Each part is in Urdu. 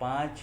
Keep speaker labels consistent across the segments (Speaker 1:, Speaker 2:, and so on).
Speaker 1: 5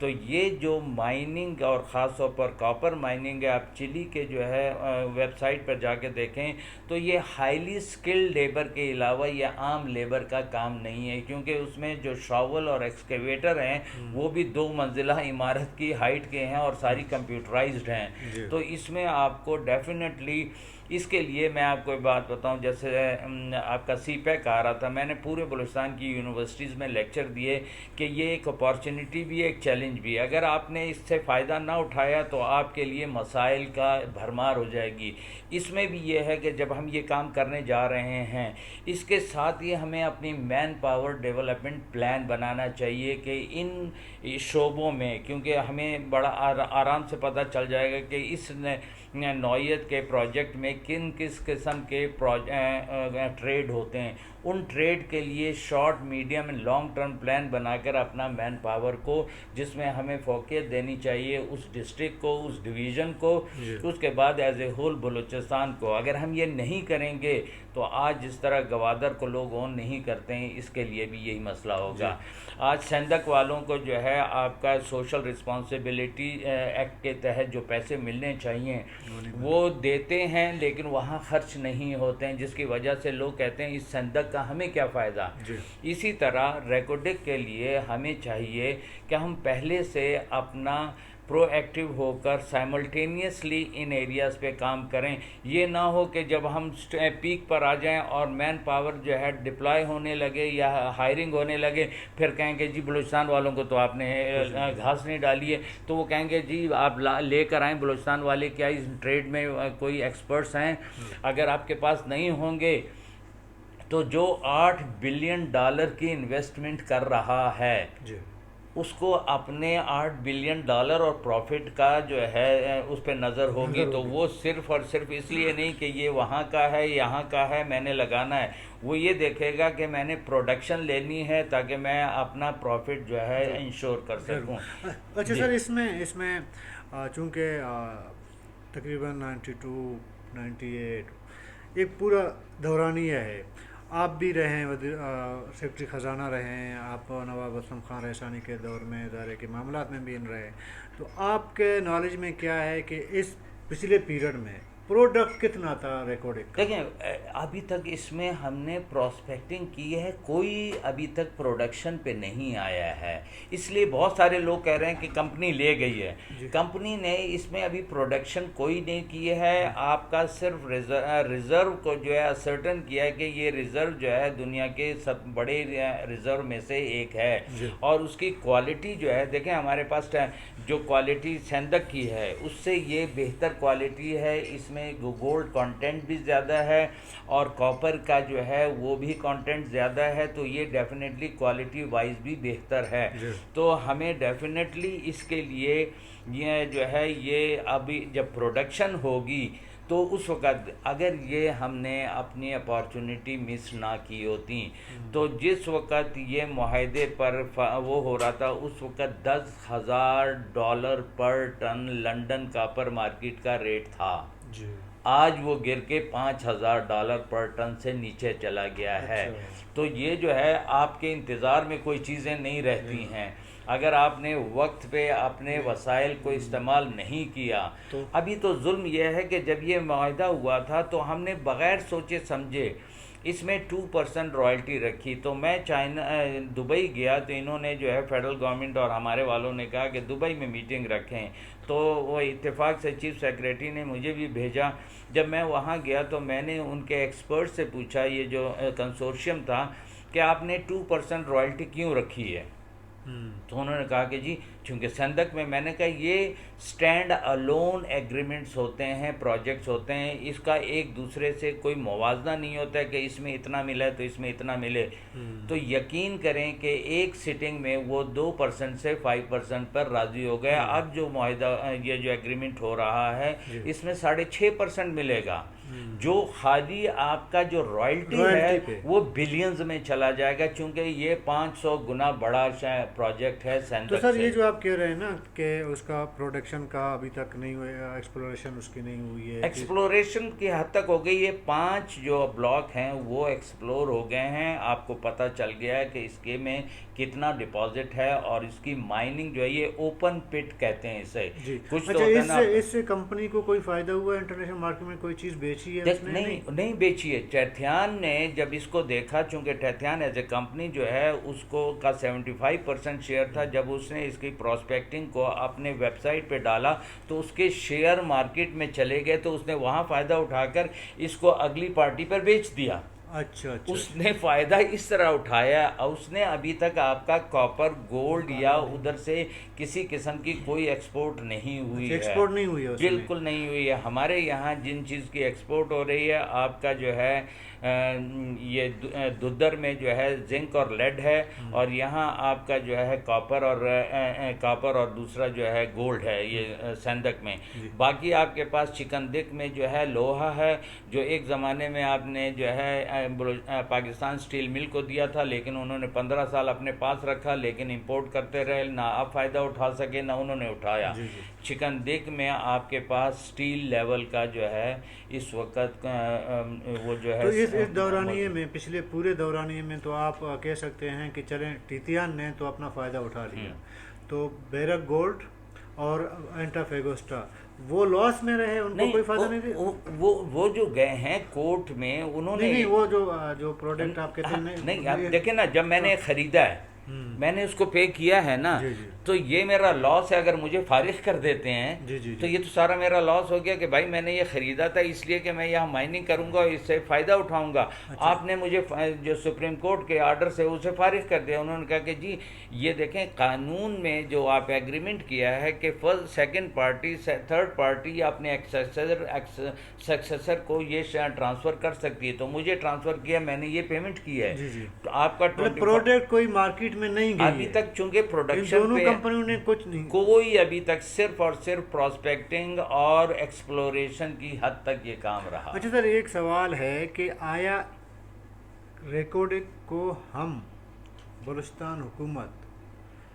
Speaker 1: تو یہ جو مائننگ اور خاص طور پر کاپر مائننگ ہے، آپ چلی کے جو ہے ویب سائٹ پر جا کے دیکھیں تو یہ ہائیلی اسکلڈ لیبر کے علاوہ یہ عام لیبر کا کام نہیں ہے، کیونکہ اس میں جو شاول اور ایکسکیویٹر ہیں وہ بھی 2 منزلہ عمارت کی ہائٹ کے ہیں اور ساری کمپیوٹرائزڈ ہیں۔ تو اس میں آپ کو ڈیفینیٹلی اس کے لیے میں آپ کو ایک بات بتاؤں، جیسے آپ کا سی پیک آ رہا تھا، میں نے پورے بلوچستان کی یونیورسٹیز میں لیکچر دیے کہ یہ ایک اپارچونٹی بھی ہے، ایک چیلنج بھی ہے۔ اگر آپ نے اس سے فائدہ نہ اٹھایا تو آپ کے لیے مسائل کا بھرمار ہو جائے گی۔ اس میں بھی یہ ہے کہ جب ہم یہ کام کرنے جا رہے ہیں، اس کے ساتھ یہ ہمیں اپنی مین پاور ڈیولپمنٹ پلان بنانا چاہیے کہ ان شعبوں میں، کیونکہ ہمیں بڑا آرام سے پتہ چل جائے گا کہ اس نوعیت کے پروجیکٹ میں کس قسم کے ٹریڈ ہوتے ہیں۔ ان ٹریڈ کے لیے short medium and long term plan بنا کر اپنا مین پاور کو، جس میں ہمیں فوقیت دینی چاہیے اس ڈسٹرکٹ کو، اس ڈویژن کو، اس کے بعد ایز اے ہول بلوچستان کو۔ اگر ہم یہ نہیں کریں گے تو آج جس طرح گوادر کو لوگ اون نہیں کرتے ہیں، اس کے لیے بھی یہی مسئلہ ہوگا۔ آج سندھ والوں کو جو ہے آپ کا سوشل رسپانسبلٹی ایکٹ کے تحت جو پیسے ملنے چاہیے وہ دیتے ہیں، لیکن وہاں خرچ نہیں ہوتے ہیں، جس کی وجہ سے لوگ کہتے ہیں اس سندھ کا ہمیں کیا فائدہ۔ اسی طرح ریکوڈک کے لیے ہمیں چاہیے کہ ہم پہلے سے اپنا پرو ایکٹیو ہو کر سائملٹینیسلی ان ایریاز پہ کام کریں۔ یہ نہ ہو کہ جب ہم پیک پر آ جائیں اور مین پاور جو ہے ڈپلائی ہونے لگے یا ہائرنگ ہونے لگے، پھر کہیں گے جی بلوچستان والوں کو تو آپ نے گھاس نہیں ڈالی ہے، تو وہ کہیں گے جی آپ لے کر آئیں بلوچستان والے، کیا اس ٹریڈ میں کوئی ایکسپرٹس ہیں؟ اگر آپ کے پاس نہیں ہوں گے تو جو $8 بلین کی انویسٹمنٹ کر رہا ہے اس کو اپنے $8 بلین اور پروفٹ کا جو ہے اس پہ نظر ہوگی، تو وہ صرف اور صرف اس لیے نہیں کہ یہ وہاں کا ہے یہاں کا ہے میں نے لگانا ہے، وہ یہ دیکھے گا کہ میں نے پروڈکشن لینی ہے تاکہ میں اپنا پروفٹ جو ہے انشور کر سکوں۔
Speaker 2: اچھا سر، اس میں چونکہ تقریباً 92 98 ایک پورا دورانیہ ہے، آپ بھی رہے ہیں سیکرٹری خزانہ رہے ہیں، آپ نواب اسلم خان رحسانی کے دور میں ادارے کے معاملات میں بھی رہے، تو آپ کے نالج میں کیا ہے کہ اس پچھلے پیریڈ میں پروڈکٹ کتنا تھا ریکارڈنگ کا؟
Speaker 1: دیکھیں ابھی تک اس میں ہم نے پراسپیکٹنگ کی ہے، کوئی ابھی تک پروڈکشن پہ نہیں آیا ہے، اس لیے بہت سارے لوگ کہہ رہے ہیں کہ کمپنی لے گئی ہے۔ کمپنی نے اس میں ابھی پروڈکشن کوئی نہیں کی ہے، آپ کا صرف ریزرو کو جو ہے اسرٹن کیا ہے کہ یہ ریزرو جو ہے دنیا کے سب بڑے ریزرو میں سے ایک ہے، اور اس کی کوالٹی جو ہے دیکھیں ہمارے پاس جو کوالٹی سندھ کی ہے اس سے یہ بہتر کوالٹی ہے، اس میں گولڈ کانٹینٹ بھی زیادہ ہے اور کاپر کا جو ہے وہ بھی کانٹینٹ زیادہ ہے، تو یہ ڈیفینیٹلی کوالٹی وائز بھی بہتر ہے۔ تو ہمیں ڈیفینیٹلی اس کے لیے یہ جو ہے یہ ابھی جب پروڈکشن ہوگی تو اس وقت اگر یہ ہم نے اپنی اپارچونٹی مس نہ کی ہوتی تو جس وقت یہ معاہدے پر وہ ہو رہا تھا اس وقت $10,000 پر ٹن لنڈن کاپر مارکیٹ کا ریٹ تھا، آج وہ گر کے $5,000 پر ٹن سے نیچے چلا گیا ہے۔ تو یہ جو ہے آپ کے انتظار میں کوئی چیزیں نہیں رہتی ہیں، اگر آپ نے وقت پہ اپنے وسائل کو استعمال نہیں کیا۔ ابھی تو ظلم یہ ہے کہ جب یہ معاہدہ ہوا تھا تو ہم نے بغیر سوچے سمجھے اس میں 2% رائلٹی رکھی، تو میں دبئی گیا تو انہوں نے جو ہے فیڈرل گورنمنٹ اور ہمارے والوں نے کہا کہ دبئی میں میٹنگ رکھیں، تو وہ اتفاق سے چیف سیکریٹری نے مجھے بھی بھیجا۔ جب میں وہاں گیا تو میں نے ان کے ایکسپرٹ سے پوچھا، یہ جو کنسورشیم تھا، کہ آپ نے 2% رائلٹی کیوں رکھی ہے؟ تو انہوں نے کہا کہ جی چونکہ سندھ میں نے کہا یہ سٹینڈ الون ایگریمنٹس ہوتے ہیں، پروجیکٹس ہوتے ہیں، اس کا ایک دوسرے سے کوئی موازنہ نہیں ہوتا ہے کہ اس میں اتنا ملا ہے تو اس میں اتنا ملے، تو یقین کریں کہ ایک سٹنگ میں وہ 2% سے 5% پر راضی ہو گیا۔ اب جو معاہدہ یہ جو ایگریمنٹ ہو رہا ہے اس میں 6.5% ملے گا، جو خالی آپ کا جو رائلٹی ہے وہ بلینز میں چلا جائے گا، چونکہ یہ 500 گنا بڑا پروجیکٹ ہے
Speaker 2: تو
Speaker 1: سندھ
Speaker 2: سر
Speaker 1: سے۔
Speaker 2: یہ جو آپ کہہ رہے ہیں نا کہ اس کا پروڈکشن کا ابھی تک نہیں ہوا، ایکسپلوریشن اس کی نہیں ہوئی ہے
Speaker 1: ایکسپلوریشن کی حد تک ہو گئی، یہ 5 جو بلاک ہیں وہ ایکسپلور ہو گئے ہیں، آپ کو پتہ چل گیا ہے کہ اس کے میں کتنا ڈپازٹ ہے، اور اس کی مائننگ جو ہے یہ اوپن پٹ کہتے ہیں اسے،
Speaker 2: جی
Speaker 1: کچھ تو
Speaker 2: اچھا،
Speaker 1: ہوتا ہے نا۔
Speaker 2: اس سے کمپنی کو کوئی فائدہ ہوا ہے؟ انٹرنیشنل مارکیٹ میں کوئی چیز بیچی ہے اس نے؟
Speaker 1: نہیں بیچی ہے۔ ٹیتھیان نے جب اس کو دیکھا، چونکہ ٹیتھیان ایز اے کمپنی جو ہے اس کو کا 75% شیئر تھا، جب اس نے اس کی پراسپیکٹنگ کو اپنے ویب سائٹ پہ ڈالا تو اس کے شیئر مارکیٹ میں چلے گئے، تو اس نے وہاں فائدہ اٹھا کر اس کو اگلی پارٹی پر بیچ دیا۔
Speaker 2: اچھا اچھا،
Speaker 1: اس نے فائدہ اس طرح اٹھایا، اس نے ابھی تک آپ کا کاپر گولڈ یا ادھر سے کسی قسم کی کوئی ایکسپورٹ نہیں ہوئی ہے،
Speaker 2: ایکسپورٹ نہیں ہوئی ہے اس میں؟
Speaker 1: بالکل نہیں ہوئی ہے۔ ہمارے یہاں جن چیز کی ایکسپورٹ ہو رہی ہے آپ کا جو ہے یہ ددر میں جو ہے زنک اور لیڈ ہے، اور یہاں آپ کا جو ہے کاپر اور دوسرا جو ہے گولڈ ہے یہ سندک میں۔ باقی آپ کے پاس چکندک میں جو ہے لوہا ہے، جو ایک زمانے میں آپ نے جو ہے پاکستان سٹیل مل کو دیا تھا، لیکن انہوں نے 15 سال اپنے پاس رکھا، لیکن امپورٹ کرتے رہے، نہ آپ فائدہ اٹھا سکے نہ انہوں نے اٹھایا۔ چکندک میں آپ کے پاس سٹیل لیول کا جو ہے اس وقت وہ جو ہے
Speaker 2: تو اس دورانیے میں، پچھلے پورے دورانیے میں تو آپ کہہ سکتے ہیں کہ چلیں ٹیتیان نے تو اپنا فائدہ اٹھا لیا، تو بیرک گولڈ اور انٹا فیگوسٹا وہ لاس میں رہے، ان کو کوئی فائدہ نہیں دیا؟
Speaker 1: وہ جو گئے ہیں کورٹ میں، انہوں نے
Speaker 2: نہیں، وہ جو پروڈکٹ آپ کہتے ہیں
Speaker 1: نہیں، آپ دیکھیں نا، جب میں نے خریدا ہے میں نے اس کو پے کیا ہے نا، تو یہ میرا لاس ہے۔ اگر مجھے فارغ کر دیتے ہیں تو یہ تو سارا میرا لاس ہو گیا کہ بھائی میں نے یہ خریدا تھا اس لیے کہ میں یہاں مائننگ کروں گا اور اس سے فائدہ اٹھاؤں گا۔ آپ نے مجھے جو سپریم کورٹ کے آرڈر سے اسے فارغ کر دیا۔ انہوں نے کہا کہ جی یہ دیکھیں قانون میں جو آپ ایگریمنٹ کیا ہے کہ first second party third party اپنے سکسیسر کو یہ ٹرانسفر کر سکتی ہے، تو مجھے ٹرانسفر کیا، میں نے یہ پیمنٹ کی ہے، تو آپ کا
Speaker 2: پروڈکٹ کوئی مارکیٹ میں نہیں گئی
Speaker 1: ابھی تک، چونکہ پروڈکشن
Speaker 2: دونوں کمپنیوں نے کچھ نہیں،
Speaker 1: کوئی ابھی تک صرف اور صرف پراسپیکٹنگ اور ایکسپلوریشن کی حد تک یہ کام رہا۔
Speaker 2: اچھا سر، ایک سوال ہے کہ آیا ریکارڈنگ کو ہم بلوچستان حکومت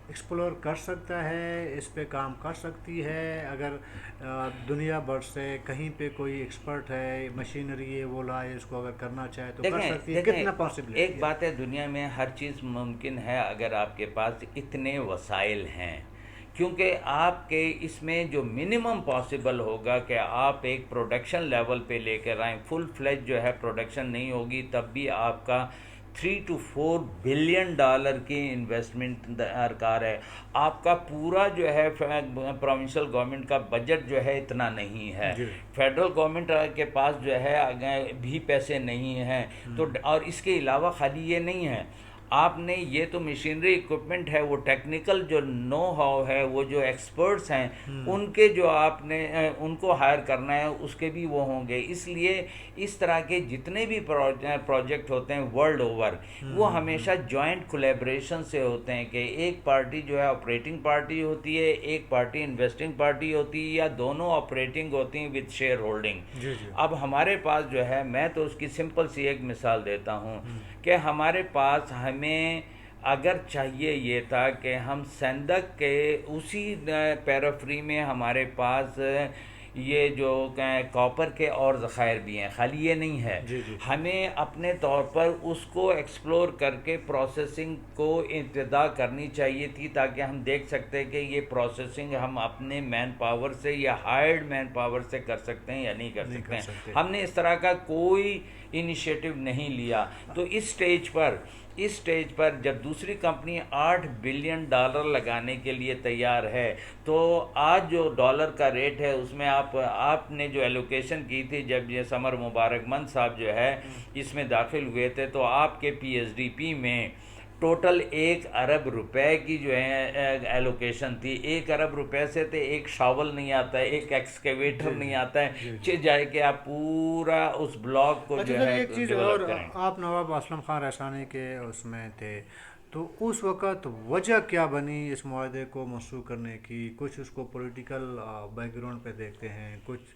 Speaker 2: ایکسپلور کر سکتا ہے، اس پہ کام کر سکتی ہے؟ اگر دنیا بھر سے کہیں پہ کوئی ایکسپرٹ ہے، مشینری ہے، وہ لائے اس کو اگر کرنا چاہے تو کر سکتی ہے؟ کتنا پاسبل ہے؟
Speaker 1: ایک بات ہے، دنیا میں ہر چیز ممکن ہے اگر آپ کے پاس اتنے وسائل ہیں، کیونکہ آپ کے اس میں جو منیمم پاسبل ہوگا کہ آپ ایک پروڈکشن لیول پہ لے کر آئیں، فل فلیج جو ہے پروڈکشن نہیں ہوگی، تب بھی آپ کا 3 to 4 بلین ڈالر کی انویسٹمنٹ درکار ہے۔ آپ کا پورا جو ہے پروونشل گورنمنٹ کا بجٹ جو ہے اتنا نہیں ہے، فیڈرل گورنمنٹ کے پاس جو ہے بھی پیسے نہیں ہیں، تو اور اس کے علاوہ خالی یہ نہیں ہے، آپ نے یہ تو مشینری اکوپمنٹ ہے، وہ ٹیکنیکل جو نو ہاؤ ہے، وہ جو ایکسپرٹس ہیں ان کے جو آپ نے ان کو ہائر کرنا ہے، اس کے بھی وہ ہوں گے۔ اس لیے اس طرح کے جتنے بھی پروجیکٹ ہوتے ہیں ورلڈ اوور، وہ ہمیشہ جوائنٹ کولیبریشن سے ہوتے ہیں، کہ ایک پارٹی جو ہے آپریٹنگ پارٹی ہوتی ہے، ایک پارٹی انویسٹنگ پارٹی ہوتی ہے، یا دونوں آپریٹنگ ہوتی ہیں وتھ شیئر ہولڈنگ۔ اب ہمارے پاس جو ہے، میں تو اس کی سمپل سی ایک مثال دیتا ہوں کہ ہمارے پاس ہمیں اگر چاہیے یہ تھا کہ ہم سندک کے اسی پیرافری میں ہمارے پاس یہ جو کاپر کے اور ذخائر بھی ہیں، خالی یہ نہیں ہے، ہمیں اپنے طور پر اس کو ایکسپلور کر کے پروسیسنگ کو ابتدا کرنی چاہیے تھی، تاکہ ہم دیکھ سکتے کہ یہ پروسیسنگ ہم اپنے مین پاور سے یا ہائرڈ مین پاور سے کر سکتے ہیں یا نہیں کر سکتے ہیں۔ ہم نے اس طرح کا کوئی انیشیٹو نہیں لیا، تو اس سٹیج پر جب دوسری کمپنی 8 بلین ڈالر لگانے کے لیے تیار ہے، تو آج جو ڈالر کا ریٹ ہے اس میں آپ نے جو ایلوکیشن کی تھی، جب یہ سمر مبارک مند صاحب جو ہے اس میں داخل ہوئے تھے، تو آپ کے پی ایس ڈی پی میں ٹوٹل 1 ارب روپے کی جو ہے ایلوکیشن تھی۔ 1 ارب روپے سے تو ایک شاول نہیں آتا ہے، ایک ایکسکیویٹر نہیں آتا ہے، جائے کہ آپ پورا اس بلاک کو جو ہے
Speaker 2: ایک چیز اور،
Speaker 1: ڈیولپ کریں۔
Speaker 2: آپ نواب اسلم خان رسانی کے اس میں تھے، تو اس وقت وجہ کیا بنی اس معاہدے کو منسوخ کرنے کی؟ کچھ اس کو پولیٹیکل بیک گراؤنڈ پہ دیکھتے ہیں، کچھ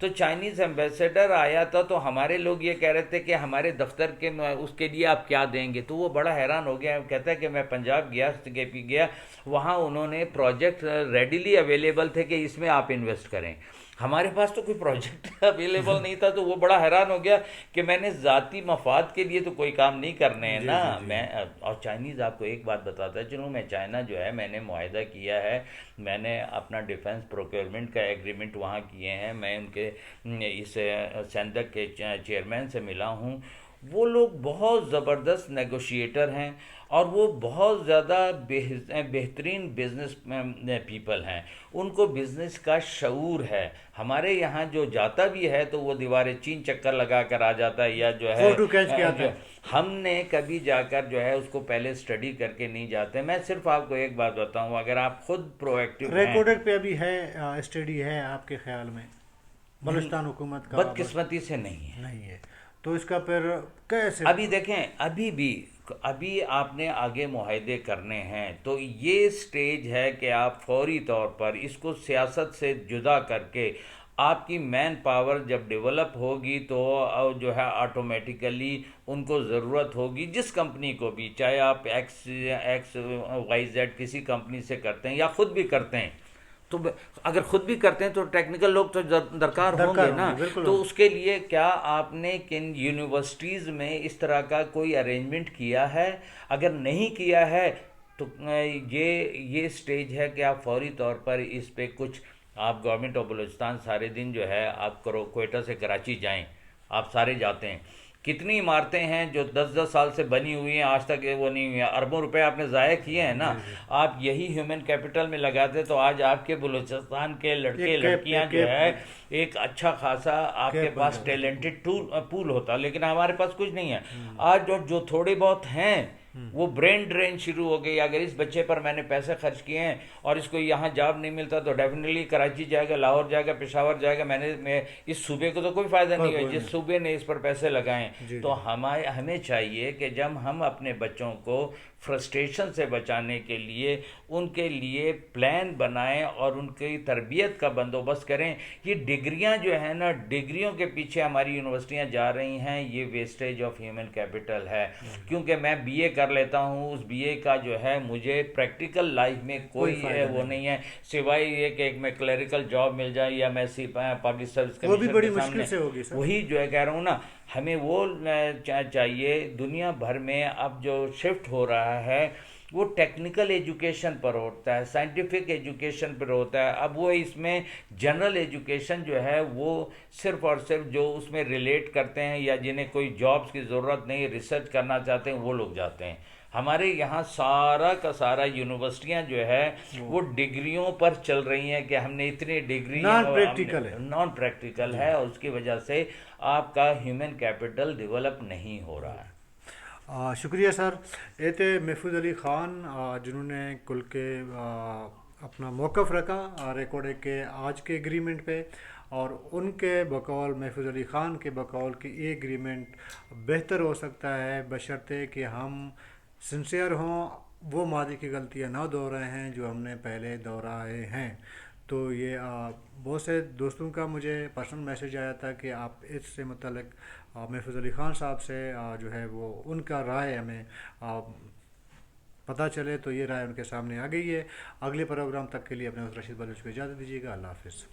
Speaker 1: تو چائنیز ایمبیسیڈر آیا تھا تو ہمارے لوگ یہ کہہ رہے تھے کہ ہمارے دفتر کے اس کے لیے آپ کیا دیں گے، تو وہ بڑا حیران ہو گیا، کہتا ہے کہ میں پنجاب گیا، کے پی گیا، وہاں انہوں نے پروجیکٹ ریڈیلی اویلیبل تھے کہ اس میں آپ انویسٹ کریں، ہمارے پاس تو کوئی پروجیکٹ اویلیبل نہیں تھا، تو وہ بڑا حیران ہو گیا کہ میں نے ذاتی مفاد کے لیے تو کوئی کام نہیں کرنے ہیں
Speaker 2: جی
Speaker 1: نا
Speaker 2: جی جی
Speaker 1: میں. اور چائنیز آپ کو ایک بات بتاتا ہے، چلو میں چائنا جو ہے میں نے معاہدہ کیا ہے، میں نے اپنا ڈیفنس پروکیورمنٹ کا ایگریمنٹ وہاں کیے ہیں، میں ان کے اس سندک کے چیئرمین سے ملا ہوں، وہ لوگ بہت زبردست نیگوشیٹر ہیں اور وہ بہت زیادہ بہترین بزنس پیپل ہیں، ان کو بزنس کا شعور ہے. ہمارے یہاں جو جاتا بھی ہے تو وہ دیواریں چین چکر لگا کر آ جاتا ہے، یا جو ہے
Speaker 2: فوٹو کھینچ کے آتا
Speaker 1: جو
Speaker 2: ہے.
Speaker 1: ہم نے کبھی جا کر جو ہے اس کو پہلے اسٹڈی کر کے نہیں جاتے. میں صرف آپ کو ایک بات بتاؤں، اگر آپ خود پرو ایکٹیو ہیں.
Speaker 2: ریکارڈڈ پہ ابھی ہے اسٹڈی ہے آپ کے خیال میں
Speaker 1: نہیں،
Speaker 2: بلوچستان حکومت کا؟
Speaker 1: بدقسمتی سے نہیں ہے.
Speaker 2: نہیں ہے تو اس کا پھر کیسے؟
Speaker 1: ابھی دیکھیں، ابھی آپ نے آگے معاہدے کرنے ہیں تو یہ سٹیج ہے کہ آپ فوری طور پر اس کو سیاست سے جدا کر کے، آپ کی مین پاور جب ڈیولپ ہوگی تو جو ہے آٹومیٹیکلی ان کو ضرورت ہوگی، جس کمپنی کو بھی، چاہے آپ ایکس وائی زیڈ کسی کمپنی سے کرتے ہیں یا خود بھی کرتے ہیں، تو اگر خود بھی کرتے ہیں تو ٹیکنیکل لوگ تو درکار ہوں
Speaker 2: درکار
Speaker 1: گے
Speaker 2: ہوں
Speaker 1: نا.
Speaker 2: گے، بالکل ہوں
Speaker 1: تو
Speaker 2: گے.
Speaker 1: اس کے لیے کیا آپ نے کن یونیورسٹیز میں اس طرح کا کوئی ارینجمنٹ کیا ہے؟ اگر نہیں کیا ہے تو یہ سٹیج ہے کہ آپ فوری طور پر اس پہ کچھ، آپ گورنمنٹ آف بلوچستان سارے دن جو ہے آپ کوئٹہ سے کراچی جائیں، آپ سارے جاتے ہیں، کتنی عمارتیں ہیں جو 10 10 سال سے بنی ہوئی ہیں، آج تک وہ نہیں ہوئی ہیں، اربوں روپے آپ نے ضائع کیے ہیں نا.
Speaker 2: جی جی.
Speaker 1: آپ یہی ہیومن کیپٹل میں لگاتے تو آج آپ کے بلوچستان کے لڑکے
Speaker 2: ایک کیپ
Speaker 1: لڑکیاں
Speaker 2: ایک
Speaker 1: جو
Speaker 2: کیپ
Speaker 1: ہے ایک اچھا خاصا آپ کے
Speaker 2: کیپ بن
Speaker 1: پاس
Speaker 2: جاتا.
Speaker 1: ٹیلنٹڈ پول ہوتا، لیکن ہمارے پاس کچھ نہیں ہے. آج جو تھوڑے بہت ہیں وہ برین ڈرین شروع ہو گئی. اگر اس بچے پر میں نے پیسے خرچ کیے ہیں اور اس کو یہاں جاب نہیں ملتا تو ڈیفینیٹلی کراچی جائے گا، لاہور جائے گا، پشاور جائے گا. میں اس صوبے کو تو کوئی فائدہ نہیں ہے
Speaker 2: کوئی
Speaker 1: جس
Speaker 2: نہیں.
Speaker 1: صوبے نے اس پر پیسے لگائیں.
Speaker 2: جی
Speaker 1: تو
Speaker 2: جی.
Speaker 1: ہمیں چاہیے کہ جب ہم اپنے بچوں کو فرسٹریشن سے بچانے کے لیے ان کے لیے پلان بنائیں اور ان کی تربیت کا بندوبست کریں. یہ ڈگریاں جو ہیں نا، ڈگریوں کے پیچھے ہماری یونیورسٹیاں جا رہی ہیں، یہ ویسٹیج آف ہیومن کیپٹل ہے. کیونکہ میں بی اے کر لیتا ہوں، اس بی اے کا جو ہے مجھے پریکٹیکل لائف میں کوئی
Speaker 2: فائدہ
Speaker 1: وہ نہیں ہے، سوائے یہ کہ ایک میں کلیریکل جاب مل جائے یا میں پبلک سروس
Speaker 2: وہ بھی
Speaker 1: کمیشن
Speaker 2: بڑی
Speaker 1: کے
Speaker 2: مشکل
Speaker 1: سامنے.
Speaker 2: سے ہوگی سر.
Speaker 1: وہی جو ہے کہہ رہا ہوں نا، ہمیں وہ چاہیے. دنیا بھر میں اب جو شفٹ ہو رہا ہے وہ ٹیکنیکل ایجوکیشن پر ہوتا ہے، سائنٹیفک ایجوکیشن پر ہوتا ہے. اب وہ اس میں جنرل ایجوکیشن جو ہے وہ صرف اور صرف جو اس میں ریلیٹ کرتے ہیں یا جنہیں کوئی جابز کی ضرورت نہیں، ریسرچ کرنا چاہتے ہیں، وہ لوگ جاتے ہیں. ہمارے یہاں سارا کا سارا یونیورسٹیاں جو ہے وہ ڈگریوں پر چل رہی ہیں کہ ہم نے اتنی ڈگری،
Speaker 2: نان پریکٹیکل ہے.
Speaker 1: نان پریکٹیکل
Speaker 2: جی.
Speaker 1: ہے، اور اس کی وجہ سے آپ کا ہیومن کیپٹل ڈیولپ نہیں ہو رہا ہے.
Speaker 2: شکریہ سر. یہ تھے محفوظ علی خان جنہوں نے کل کے اپنا موقف رکھا ریکارڈ کے آج کے ایگریمنٹ پہ، اور ان کے بقول، محفوظ علی خان کے بقول کہ یہ ایگریمنٹ بہتر ہو سکتا ہے بشرطے کہ ہم سنسیئر ہوں، وہ ماضی کی غلطیاں نہ دہرائے ہیں جو ہم نے پہلے دہرائے ہیں. تو یہ بہت سے دوستوں کا مجھے پرسنل میسیج آیا تھا کہ آپ اس سے متعلق محفوظ علی خان صاحب سے جو ہے وہ ان کا رائے ہمیں پتہ چلے، تو یہ رائے ان کے سامنے آ گئی ہے. اگلے پروگرام تک کے لیے اپنے رشید بلوچ کو اجازت دیجیے گا. اللہ حافظ.